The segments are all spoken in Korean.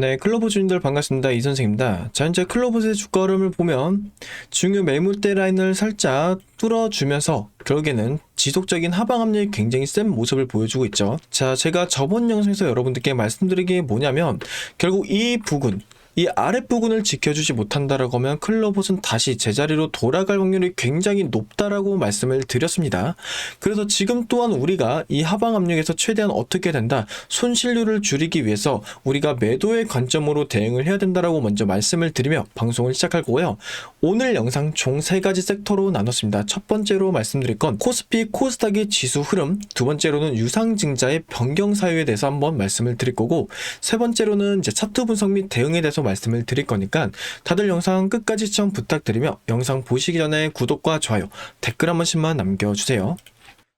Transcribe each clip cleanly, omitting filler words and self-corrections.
네, 클로버 주인들 반갑습니다. 이 선생입니다. 자, 현재 클로버의 주가 흐름을 보면 중요 매물대 라인을 살짝 뚫어주면서 결국에는 지속적인 하방 압력이 굉장히 센 모습을 보여주고 있죠. 자, 제가 저번 영상에서 여러분들께 말씀드린 게 뭐냐면 결국 이 부근, 이 아랫부분을 지켜주지 못한다라고 하면 클로버는 다시 제자리로 돌아갈 확률이 굉장히 높다라고 말씀을 드렸습니다. 그래서 지금 또한 우리가 이 하방 압력에서 최대한 어떻게 된다, 손실률을 줄이기 위해서 우리가 매도의 관점으로 대응을 해야 된다라고 먼저 말씀을 드리며 방송을 시작할 거고요. 오늘 영상 총 3가지 섹터로 나눴습니다. 첫 번째로 말씀드릴 건 코스피 코스닥의 지수 흐름, 두 번째로는 유상증자의 변경 사유에 대해서 한번 말씀을 드릴 거고, 세 번째로는 이제 차트 분석 및 대응에 대해서 말씀을 드릴 거니까 다들 영상 끝까지 시청 부탁드리며 영상 보시기 전에 구독과 좋아요, 댓글 한 번씩만 남겨주세요.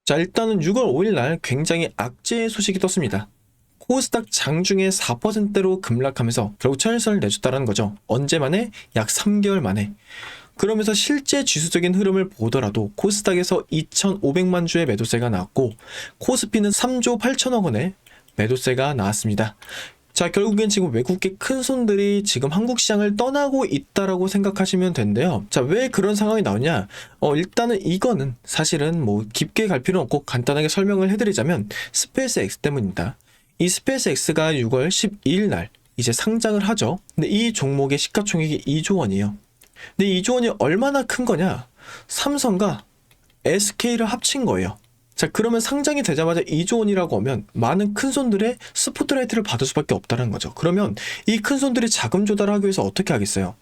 자, 일단은 6월 5일 날 굉장히 악재의 소식이 떴습니다. 코스닥 장중에 4%대로 급락하면서 결국 천일선을 내줬다는 거죠. 언제 만에? 약 3개월 만에. 그러면서 실제 지수적인 흐름을 보더라도 코스닥에서 2,500만 주의 매도세가 나왔고 코스피는 3조 8천억 원의 매도세가 나왔습니다. 자, 결국엔 지금 외국계 큰 손들이 지금 한국 시장을 떠나고 있다라고 생각하시면 되는데요. 자, 왜 그런 상황이 나오냐? 일단은 이거는 사실은 뭐 깊게 갈 필요는 없고 간단하게 설명을 해드리자면 스페이스 X 때문입니다. 이 스페이스 X가 6월 12일 날 이제 상장을 하죠. 근데 이 종목의 시가총액이 2조 원이에요. 근데 2조 원이 얼마나 큰 거냐? 삼성과 SK를 합친 거예요. 자, 그러면 상장이 되자마자 2조 원이라고 하면 많은 큰손들의 스포트라이트를 받을 수밖에 없다는 거죠. 그러면 이 큰손들이 자금 조달을 하기 위해서 어떻게 하겠어요?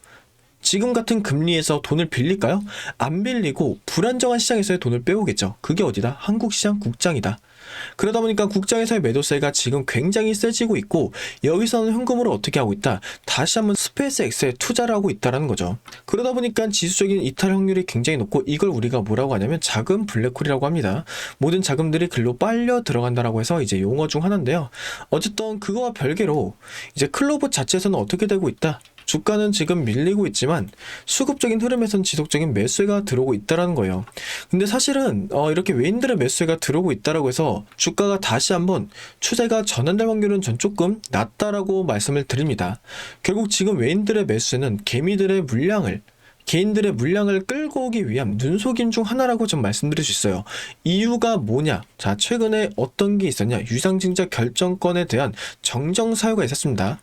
지금 같은 금리에서 돈을 빌릴까요? 안 빌리고 불안정한 시장에서의 돈을 빼오겠죠. 그게 어디다? 한국 시장 국장이다. 그러다 보니까 국장에서의 매도세가 지금 굉장히 세지고 있고, 여기서는 현금으로 어떻게 하고 있다? 다시 한번 스페이스 X에 투자를 하고 있다는 거죠. 그러다 보니까 지수적인 이탈 확률이 굉장히 높고, 이걸 우리가 뭐라고 하냐면 자금 블랙홀이라고 합니다. 모든 자금들이 글로 빨려 들어간다라고 해서 이제 용어 중 하나인데요. 어쨌든 그거와 별개로 이제 클로버 자체에서는 어떻게 되고 있다? 주가는 지금 밀리고 있지만 수급적인 흐름에선 지속적인 매수가 들어오고 있다는 거예요. 근데 사실은 이렇게 외인들의 매수가 들어오고 있다라고 해서 주가가 다시 한번 추세가 전환될 확률은 전 조금 낮다라고 말씀을 드립니다. 결국 지금 외인들의 매수는 개인들의 물량을 끌고 오기 위한 눈속임 중 하나라고 좀 말씀드릴 수 있어요. 이유가 뭐냐? 자, 최근에 어떤 게 있었냐? 유상증자 결정권에 대한 정정 사유가 있었습니다.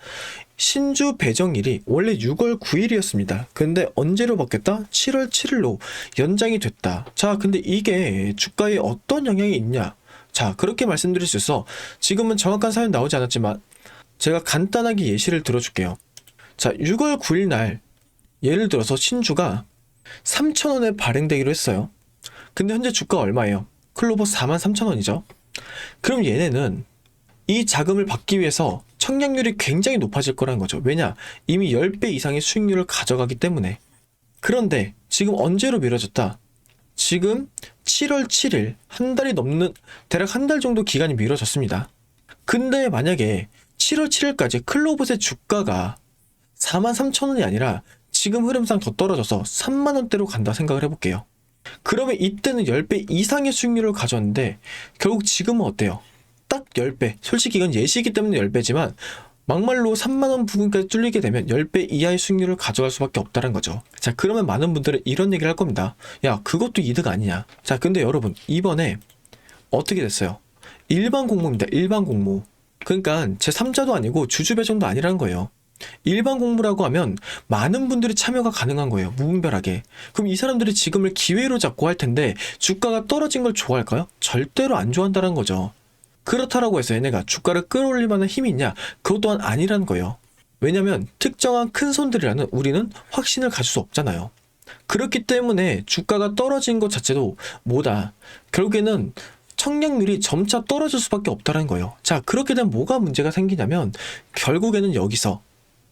신주 배정일이 원래 6월 9일이었습니다. 근데 언제로 바뀌었다? 7월 7일로 연장이 됐다. 자, 근데 이게 주가에 어떤 영향이 있냐? 자, 그렇게 말씀드릴 수 있어. 지금은 정확한 사연 나오지 않았지만 제가 간단하게 예시를 들어줄게요. 자, 6월 9일 날 예를 들어서 신주가 3,000원에 발행되기로 했어요. 근데 현재 주가 얼마예요? 클로버 43,000원이죠. 그럼 얘네는 이 자금을 받기 위해서 청약률이 굉장히 높아질 거라는 거죠. 왜냐? 이미 10배 이상의 수익률을 가져가기 때문에. 그런데 지금 언제로 미뤄졌다? 지금 7월 7일, 한 달이 넘는, 대략 한 달 정도 기간이 미뤄졌습니다. 근데 만약에 7월 7일까지 클로버의 주가가 43,000원이 아니라 지금 흐름상 더 떨어져서 3만원대로 간다 생각을 해볼게요. 그러면 이때는 10배 이상의 수익률을 가져왔는데 결국 지금은 어때요? 딱 10배. 솔직히 이건 예시이기 때문에 10배지만 막말로 3만원 부분까지 뚫리게 되면 10배 이하의 수익률을 가져갈 수밖에 없다는 거죠. 자, 그러면 많은 분들은 이런 얘기를 할 겁니다. 야, 그것도 이득 아니냐? 자, 근데 여러분, 이번에 어떻게 됐어요? 일반 공모입니다. 일반 공모. 그러니까 제3자도 아니고 주주 배정도 아니라는 거예요. 일반 공모라고 하면 많은 분들이 참여가 가능한 거예요. 무분별하게. 그럼 이 사람들이 지금을 기회로 잡고 할 텐데 주가가 떨어진 걸 좋아할까요? 절대로 안 좋아한다는 거죠. 그렇다라고 해서 얘네가 주가를 끌어올릴 만한 힘이 있냐? 그것 또한 아니라는 거예요. 왜냐면 특정한 큰 손들이라는 우리는 확신을 가질 수 없잖아요. 그렇기 때문에 주가가 떨어진 것 자체도 뭐다? 결국에는 청약률이 점차 떨어질 수밖에 없다는 거예요. 자, 그렇게 되면 뭐가 문제가 생기냐면 결국에는 여기서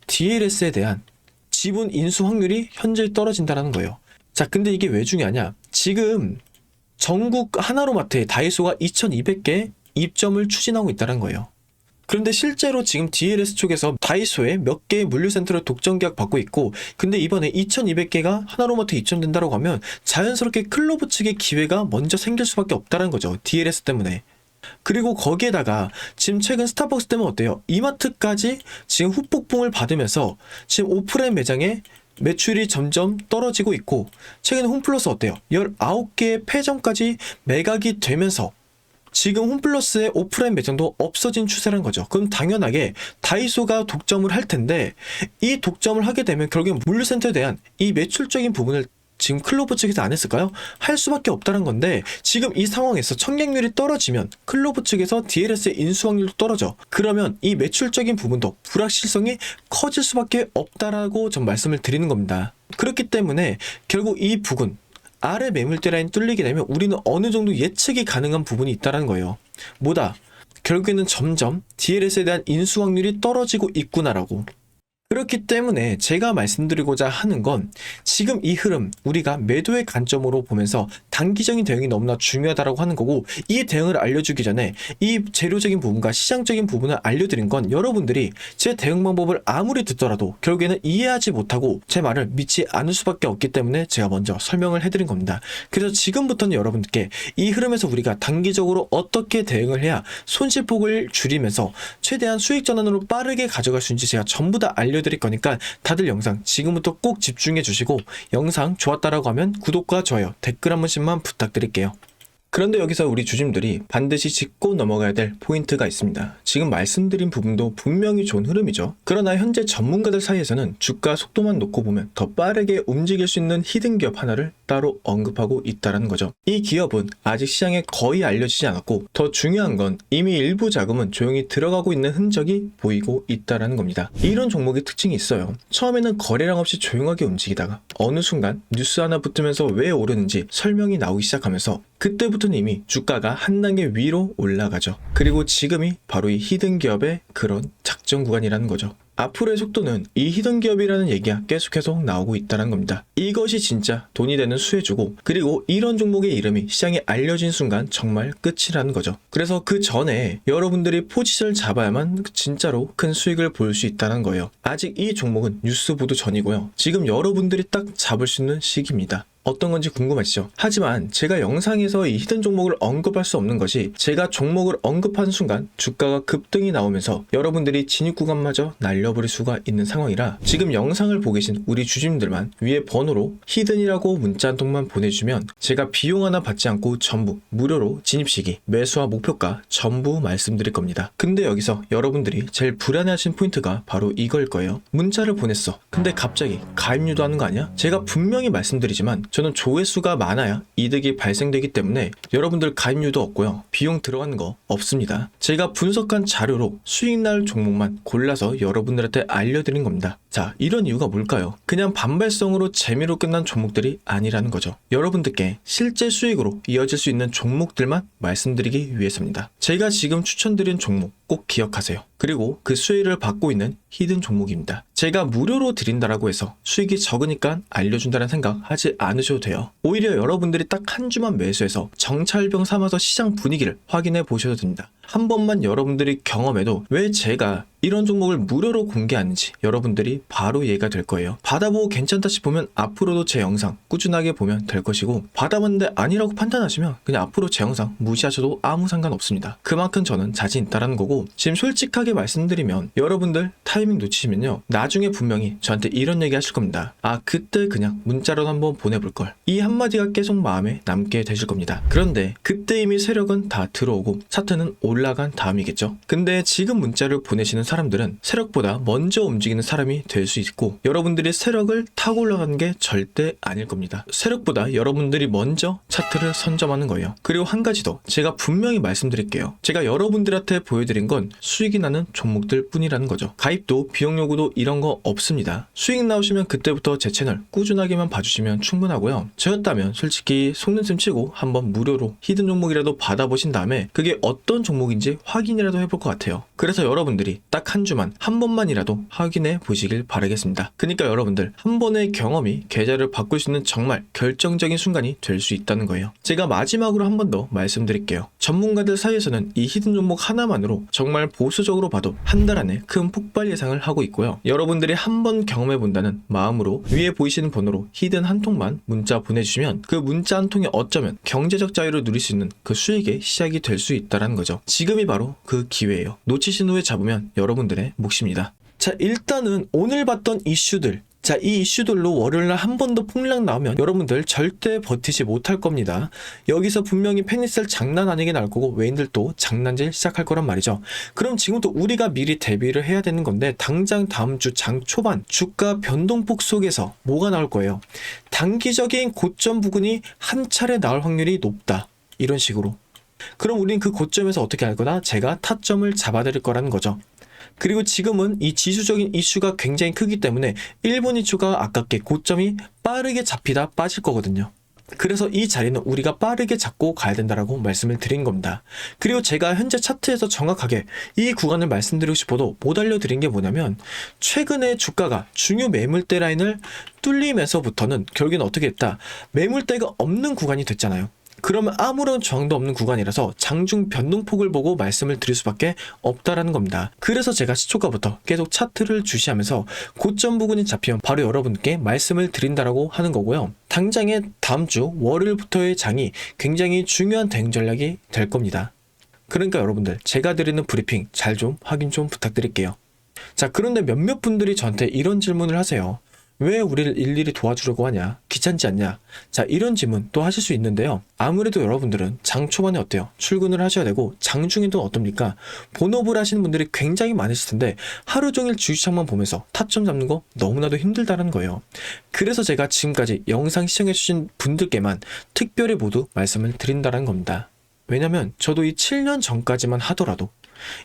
DLS에 대한 지분 인수 확률이 현저히 떨어진다는 거예요. 자, 근데 이게 왜 중요하냐? 지금 전국 하나로마트에 다이소가 2,200개 입점을 추진하고 있다는 거예요. 그런데 실제로 지금 DLS 쪽에서 다이소에 몇 개의 물류센터를 독점 계약 받고 있고, 근데 이번에 2,200개가 하나로마트에 입점된다고 하면 자연스럽게 클로버 측의 기회가 먼저 생길 수밖에 없다는 거죠. DLS 때문에. 그리고 거기에다가 지금 최근 스타벅스 때문에 어때요? 이마트까지 지금 후폭풍을 받으면서 지금 오프라인 매장에 매출이 점점 떨어지고 있고, 최근에 홈플러스 어때요? 19개의 폐점까지 매각이 되면서 지금 홈플러스의 오프라인 매장도 없어진 추세란 거죠. 그럼 당연하게 다이소가 독점을 할 텐데, 이 독점을 하게 되면 결국엔 물류센터에 대한 이 매출적인 부분을 지금 클로버 측에서 안 했을까요? 할 수밖에 없다는 건데, 지금 이 상황에서 청약률이 떨어지면 클로버 측에서 DLS의 인수 확률도 떨어져. 그러면 이 매출적인 부분도 불확실성이 커질 수밖에 없다라고 전 말씀을 드리는 겁니다. 그렇기 때문에 결국 이 부분, 아래 매물대 라인 뚫리게 되면 우리는 어느 정도 예측이 가능한 부분이 있다는 거예요. 뭐다? 결국에는 점점 DLS에 대한 인수 확률이 떨어지고 있구나라고. 그렇기 때문에 제가 말씀드리고자 하는 건, 지금 이 흐름 우리가 매도의 관점으로 보면서 단기적인 대응이 너무나 중요하다고 하는 거고, 이 대응을 알려주기 전에 이 재료적인 부분과 시장적인 부분을 알려드린 건, 여러분들이 제 대응 방법을 아무리 듣더라도 결국에는 이해하지 못하고 제 말을 믿지 않을 수밖에 없기 때문에 제가 먼저 설명을 해드린 겁니다. 그래서 지금부터는 여러분들께 이 흐름에서 우리가 단기적으로 어떻게 대응을 해야 손실폭을 줄이면서 최대한 수익 전환으로 빠르게 가져갈 수 있는지 제가 전부 다 알려드릴 거니까, 다들 영상 지금부터 꼭 집중해 주시고, 영상 좋았다라고 하면 구독과 좋아요, 댓글 한 번씩만 부탁드릴게요. 그런데 여기서 우리 주주님들이 반드시 짚고 넘어가야 될 포인트가 있습니다. 지금 말씀드린 부분도 분명히 좋은 흐름이죠. 그러나 현재 전문가들 사이에서는 주가 속도만 놓고 보면 더 빠르게 움직일 수 있는 히든 기업 하나를 따로 언급하고 있다는 거죠. 이 기업은 아직 시장에 거의 알려지지 않았고, 더 중요한 건 이미 일부 자금은 조용히 들어가고 있는 흔적이 보이고 있다는 겁니다. 이런 종목의 특징이 있어요. 처음에는 거래량 없이 조용하게 움직이다가 어느 순간 뉴스 하나 붙으면서 왜 오르는지 설명이 나오기 시작하면서, 그때부터는 이미 주가가 한 단계 위로 올라가죠. 그리고 지금이 바로 이 히든 기업의 그런 작전 구간이라는 거죠. 앞으로의 속도는 이 히든 기업이라는 얘기가 계속해서 나오고 있다는 겁니다. 이것이 진짜 돈이 되는 수혜주고, 그리고 이런 종목의 이름이 시장에 알려진 순간 정말 끝이라는 거죠. 그래서 그 전에 여러분들이 포지션을 잡아야만 진짜로 큰 수익을 볼 수 있다는 거예요. 아직 이 종목은 뉴스 보도 전이고요. 지금 여러분들이 딱 잡을 수 있는 시기입니다. 어떤 건지 궁금하시죠? 하지만 제가 영상에서 이 히든 종목을 언급할 수 없는 것이, 제가 종목을 언급하는 순간 주가가 급등이 나오면서 여러분들이 진입 구간마저 날려버릴 수가 있는 상황이라, 지금 영상을 보고 계신 우리 주주님들만 위에 번호로 히든이라고 문자 한 통만 보내주면 제가 비용 하나 받지 않고 전부 무료로 진입 시기, 매수와 목표가 전부 말씀드릴 겁니다. 근데 여기서 여러분들이 제일 불안해하시는 포인트가 바로 이걸 거예요. 문자를 보냈어. 근데 갑자기 가입 유도하는 거 아니야? 제가 분명히 말씀드리지만 저는 조회수가 많아야 이득이 발생되기 때문에 여러분들 가입료도 없고요, 비용 들어가는 거 없습니다. 제가 분석한 자료로 수익 날 종목만 골라서 여러분들한테 알려드린 겁니다. 자, 이런 이유가 뭘까요? 그냥 반발성으로 재미로 끝난 종목들이 아니라는 거죠. 여러분들께 실제 수익으로 이어질 수 있는 종목들만 말씀드리기 위해서입니다. 제가 지금 추천드린 종목 꼭 기억하세요. 그리고 그 수혜를 받고 있는 히든 종목입니다. 제가 무료로 드린다라고 해서 수익이 적으니까 알려준다는 생각 하지 않으셔도 돼요. 오히려 여러분들이 딱 한 주만 매수해서 정찰병 삼아서 시장 분위기를 확인해 보셔도 됩니다. 한 번만 여러분들이 경험해도 왜 제가 이런 종목을 무료로 공개하는지 여러분들이 바로 이해가 될 거예요. 받아보고 괜찮다 싶으면 앞으로도 제 영상 꾸준하게 보면 될 것이고, 받아봤는데 아니라고 판단하시면 그냥 앞으로 제 영상 무시하셔도 아무 상관없습니다. 그만큼 저는 자신 있다라는 거고, 지금 솔직하게 말씀드리면 여러분들 타이밍 놓치시면요, 나중에 분명히 저한테 이런 얘기 하실 겁니다. 아, 그때 그냥 문자로 한번 보내볼걸. 이 한마디가 계속 마음에 남게 되실 겁니다. 그런데 그때 이미 세력은 다 들어오고 차트는 올라간 다음이겠죠. 근데 지금 문자를 보내시는 사람들은 세력보다 먼저 움직이는 사람이 될 수 있고, 여러분들이 세력을 타고 올라가는 게 절대 아닐 겁니다. 세력보다 여러분들이 먼저 차트를 선점하는 거예요. 그리고 한 가지 더 제가 분명히 말씀드릴게요. 제가 여러분들한테 보여드린 건 수익이 나는 종목들 뿐이라는 거죠. 가입도 비용 요구도 이런 거 없습니다. 수익 나오시면 그때부터 제 채널 꾸준하게만 봐주시면 충분하고요. 저였다면 솔직히 속는 셈 치고 한번 무료로 히든 종목이라도 받아보신 다음에 그게 어떤 종목인지 확인이라도 해볼 것 같아요. 그래서 여러분들이 딱 딱 한 주만 한 번만이라도 확인해 보시길 바라겠습니다. 그러니까 여러분들 한 번의 경험이 계좌를 바꿀 수 있는 정말 결정적인 순간이 될 수 있다는 거예요. 제가 마지막으로 한 번 더 말씀드릴게요. 전문가들 사이에서는 이 히든 종목 하나만으로 정말 보수적으로 봐도 한 달 안에 큰 폭발 예상을 하고 있고요. 여러분들이 한 번 경험해 본다는 마음으로 위에 보이시는 번호로 히든 한 통만 문자 보내주시면 그 문자 한 통이 어쩌면 경제적 자유를 누릴 수 있는 그 수익의 시작이 될 수 있다는 거죠. 지금이 바로 그 기회예요. 놓치신 후에 잡으면 여러분들의 몫입니다. 자, 일단은 오늘 봤던 이슈들, 자, 이 이슈들로 월요일날 한 번 더 폭락 나오면 여러분들 절대 버티지 못할 겁니다. 여기서 분명히 페니셀 장난 아니게 나올 거고 외인들도 장난질 시작할 거란 말이죠. 그럼 지금부터 우리가 미리 대비를 해야 되는 건데 당장 다음 주 장 초반 주가 변동폭 속에서 뭐가 나올 거예요? 단기적인 고점 부근이 한 차례 나올 확률이 높다. 이런 식으로. 그럼 우린 그 고점에서 어떻게 할 거다? 제가 타점을 잡아드릴 거라는 거죠. 그리고 지금은 이 지수적인 이슈가 굉장히 크기 때문에 일본 이슈가 아깝게 고점이 빠르게 잡히다 빠질 거거든요. 그래서 이 자리는 우리가 빠르게 잡고 가야 된다라고 말씀을 드린 겁니다. 그리고 제가 현재 차트에서 정확하게 이 구간을 말씀드리고 싶어도 못 알려드린 게 뭐냐면 최근에 주가가 중요 매물대 라인을 뚫리면서부터는 결국엔 어떻게 했다? 매물대가 없는 구간이 됐잖아요. 그러면 아무런 저항도 없는 구간이라서 장중 변동폭을 보고 말씀을 드릴 수밖에 없다라는 겁니다. 그래서 제가 시초가부터 계속 차트를 주시하면서 고점 부근이 잡히면 바로 여러분께 말씀을 드린다라고 하는 거고요. 당장에 다음 주 월요일부터의 장이 굉장히 중요한 대응 전략이 될 겁니다. 그러니까 여러분들 제가 드리는 브리핑 잘 좀 확인 좀 부탁드릴게요. 자, 그런데 몇몇 분들이 저한테 이런 질문을 하세요. 왜 우리를 일일이 도와주려고 하냐? 귀찮지 않냐? 자, 이런 질문 또 하실 수 있는데요. 아무래도 여러분들은 장 초반에 어때요? 출근을 하셔야 되고 장 중에도 어떻습니까? 본업을 하시는 분들이 굉장히 많으실 텐데 하루 종일 주식창만 보면서 타점 잡는 거 너무나도 힘들다는 거예요. 그래서 제가 지금까지 영상 시청해주신 분들께만 특별히 모두 말씀을 드린다는 겁니다. 왜냐면 저도 이 7년 전까지만 하더라도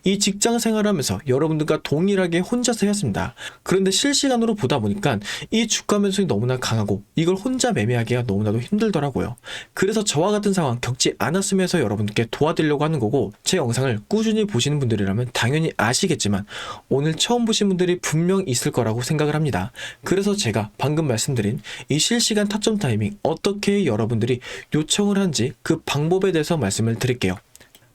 이 직장 생활하면서 여러분들과 동일하게 혼자서 해왔습니다. 그런데 실시간으로 보다 보니까 이 주가 매수이 너무나 강하고 이걸 혼자 매매하기가 너무나도 힘들더라고요. 그래서 저와 같은 상황 겪지 않았으면 해서 여러분들께 도와드리려고 하는 거고, 제 영상을 꾸준히 보시는 분들이라면 당연히 아시겠지만 오늘 처음 보신 분들이 분명 있을 거라고 생각을 합니다. 그래서 제가 방금 말씀드린 이 실시간 타점 타이밍 어떻게 여러분들이 요청을 하는지 그 방법에 대해서 말씀을 드릴게요.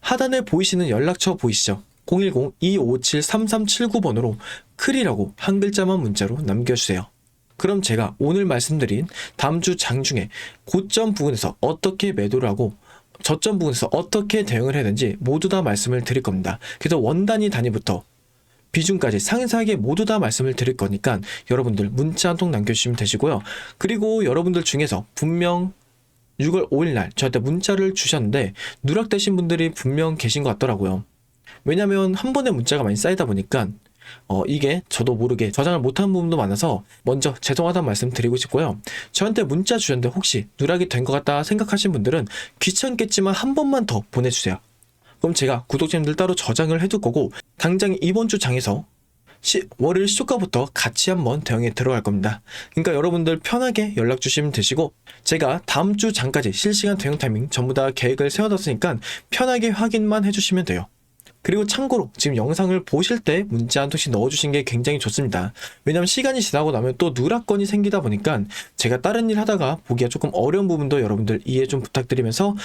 하단에 보이시는 연락처 보이시죠? 010-257-3379번으로 클이라고 한 글자만 문자로 남겨주세요. 그럼 제가 오늘 말씀드린 다음 주 장중에 고점 부분에서 어떻게 매도를 하고 저점 부분에서 어떻게 대응을 해야 되는지 모두 다 말씀을 드릴 겁니다. 그래서 원단위 단위부터 비중까지 상세하게 모두 다 말씀을 드릴 거니까 여러분들 문자 한 통 남겨주시면 되시고요. 그리고 여러분들 중에서 분명 6월 5일날 저한테 문자를 주셨는데 누락되신 분들이 분명 계신 것 같더라고요. 왜냐면 한 번에 문자가 많이 쌓이다 보니까 이게 저도 모르게 저장을 못한 부분도 많아서 먼저 죄송하다는 말씀 드리고 싶고요. 저한테 문자 주셨는데 혹시 누락이 된 것 같다 생각하신 분들은 귀찮겠지만 한 번만 더 보내주세요. 그럼 제가 구독자님들 따로 저장을 해둘 거고 당장 이번 주 장에서 월요일 시초가부터 같이 한번 대응에 들어갈 겁니다. 그러니까 여러분들 편하게 연락 주시면 되시고 제가 다음 주 장까지 실시간 대응 타이밍 전부 다 계획을 세워뒀으니까 편하게 확인만 해주시면 돼요. 그리고 참고로 지금 영상을 보실 때 문자 한 통씩 넣어주신 게 굉장히 좋습니다. 왜냐면 시간이 지나고 나면 또 누락건이 생기다 보니까 제가 다른 일 하다가 보기가 조금 어려운 부분도 여러분들 이해 좀 부탁드리면서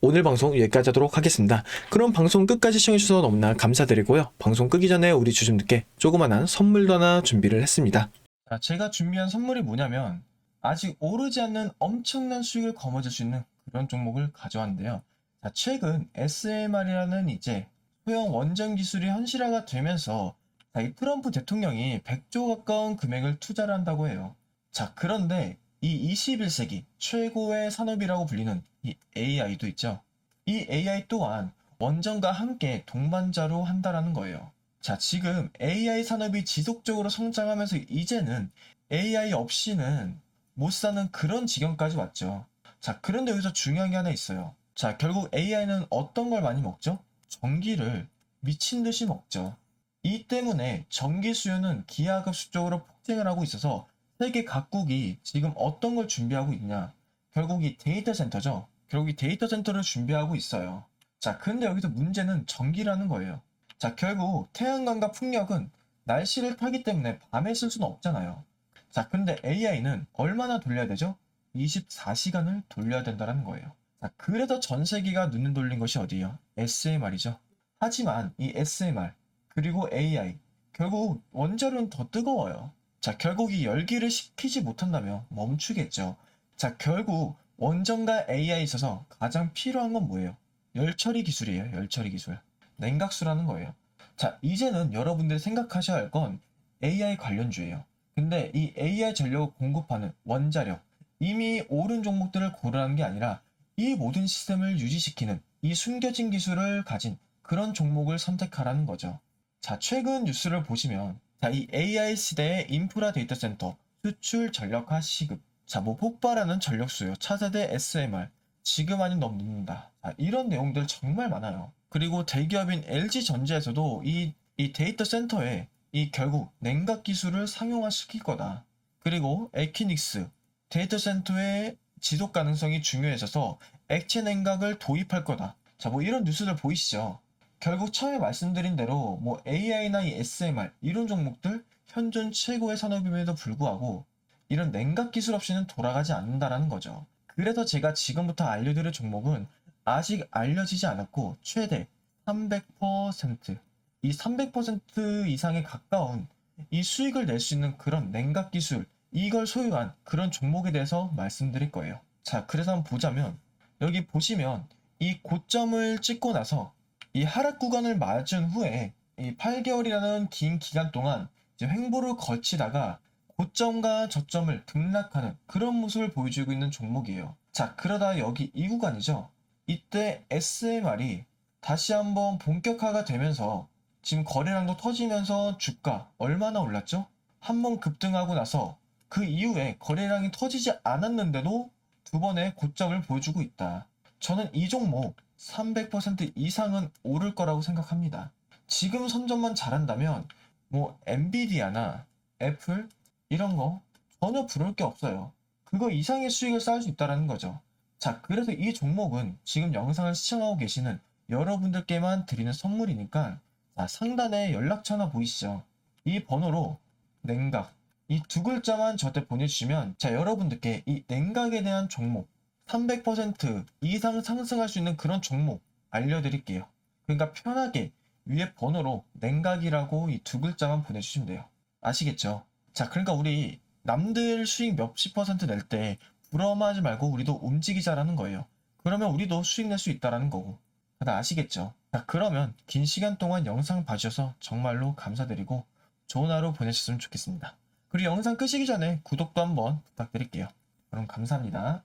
오늘 방송 여기까지 하도록 하겠습니다. 그럼 방송 끝까지 시청해주셔서 너무나 감사드리고요. 방송 끄기 전에 우리 주주님께 조그만한 선물도 하나 준비를 했습니다. 자, 제가 준비한 선물이 뭐냐면 아직 오르지 않는 엄청난 수익을 거머쥘 수 있는 그런 종목을 가져왔는데요. 자, 최근 SMR이라는 이제 소형 원전 기술이 현실화가 되면서 이 트럼프 대통령이 100조 가까운 금액을 투자를 한다고 해요. 자, 그런데 이 21세기 최고의 산업이라고 불리는 이 AI도 있죠. 이 AI 또한 원전과 함께 동반자로 한다라는 거예요. 자, 지금 AI 산업이 지속적으로 성장하면서 이제는 AI 없이는 못 사는 그런 지경까지 왔죠. 자, 그런데 여기서 중요한 게 하나 있어요. 자, 결국 AI는 어떤 걸 많이 먹죠? 전기를 미친 듯이 먹죠. 이 때문에 전기 수요는 기하급수적으로 폭증을 하고 있어서 세계 각국이 지금 어떤 걸 준비하고 있냐? 결국 이 데이터 센터죠. 결국 이 데이터 센터를 준비하고 있어요. 자, 근데 여기서 문제는 전기라는 거예요. 자, 결국 태양광과 풍력은 날씨를 타기 때문에 밤에 쓸 수는 없잖아요. 자, 근데 AI는 얼마나 돌려야 되죠? 24시간을 돌려야 된다는 거예요. 자, 그래서 전 세계가 눈을 돌린 것이 어디예요? SMR이죠. 하지만 이 SMR 그리고 AI 결국 원자로는 더 뜨거워요. 자, 결국 이 열기를 식히지 못한다면 멈추겠죠. 자, 결국 원전과 AI에 있어서 가장 필요한 건 뭐예요? 열처리 기술이에요. 열처리 기술. 냉각수라는 거예요. 자, 이제는 여러분들이 생각하셔야 할 건 AI 관련주예요. 근데 이 AI 전력을 공급하는 원자력, 이미 오른 종목들을 고르라는 게 아니라 이 모든 시스템을 유지시키는 이 숨겨진 기술을 가진 그런 종목을 선택하라는 거죠. 자, 최근 뉴스를 보시면 자, 이 AI 시대의 인프라 데이터 센터, 수출 전력화 시급, 자, 뭐 폭발하는 전력 수요, 차세대 SMR, 지금 아닌 너무 늦는다. 자, 이런 내용들 정말 많아요. 그리고 대기업인 LG전자에서도 이 데이터 센터에 이 결국 냉각 기술을 상용화시킬 거다. 그리고 에키닉스, 데이터 센터의 지속 가능성이 중요해져서 액체 냉각을 도입할 거다. 자, 뭐 이런 뉴스들 보이시죠? 결국 처음에 말씀드린 대로 뭐 AI나 이 SMR 이런 종목들 현존 최고의 산업임에도 불구하고 이런 냉각 기술 없이는 돌아가지 않는다라는 거죠. 그래서 제가 지금부터 알려드릴 종목은 아직 알려지지 않았고 최대 300%, 이 300% 이상에 가까운 이 수익을 낼 수 있는 그런 냉각 기술, 이걸 소유한 그런 종목에 대해서 말씀드릴 거예요. 자, 그래서 한번 보자면 여기 보시면 이 고점을 찍고 나서 이 하락 구간을 맞은 후에 이 8개월이라는 긴 기간 동안 이제 횡보를 거치다가 고점과 저점을 등락하는 그런 모습을 보여주고 있는 종목이에요. 자, 그러다 여기 이 구간이죠. 이때 SMR이 다시 한번 본격화가 되면서 지금 거래량도 터지면서 주가 얼마나 올랐죠? 한번 급등하고 나서 그 이후에 거래량이 터지지 않았는데도 두 번의 고점을 보여주고 있다. 저는 이 종목 300% 이상은 오를 거라고 생각합니다. 지금 선점만 잘한다면 뭐 엔비디아나 애플 이런 거 전혀 부를 게 없어요. 그거 이상의 수익을 쌓을 수 있다는 거죠. 자, 그래서 이 종목은 지금 영상을 시청하고 계시는 여러분들께만 드리는 선물이니까 자, 상단에 연락처 하나 보이시죠? 이 번호로 냉각 이 두 글자만 저한테 보내주시면 자, 여러분들께 이 냉각에 대한 종목 300% 이상 상승할 수 있는 그런 종목 알려드릴게요. 그러니까 편하게 위에 번호로 냉각이라고 이 두 글자만 보내주시면 돼요. 아시겠죠? 자, 그러니까 우리 남들 수익 몇십 퍼센트 낼 때 부러워하지 말고 우리도 움직이자라는 거예요. 그러면 우리도 수익 낼 수 있다라는 거고. 다들 아시겠죠? 자, 그러면 긴 시간 동안 영상 봐주셔서 정말로 감사드리고 좋은 하루 보내셨으면 좋겠습니다. 그리고 영상 끄시기 전에 구독도 한번 부탁드릴게요. 그럼 감사합니다.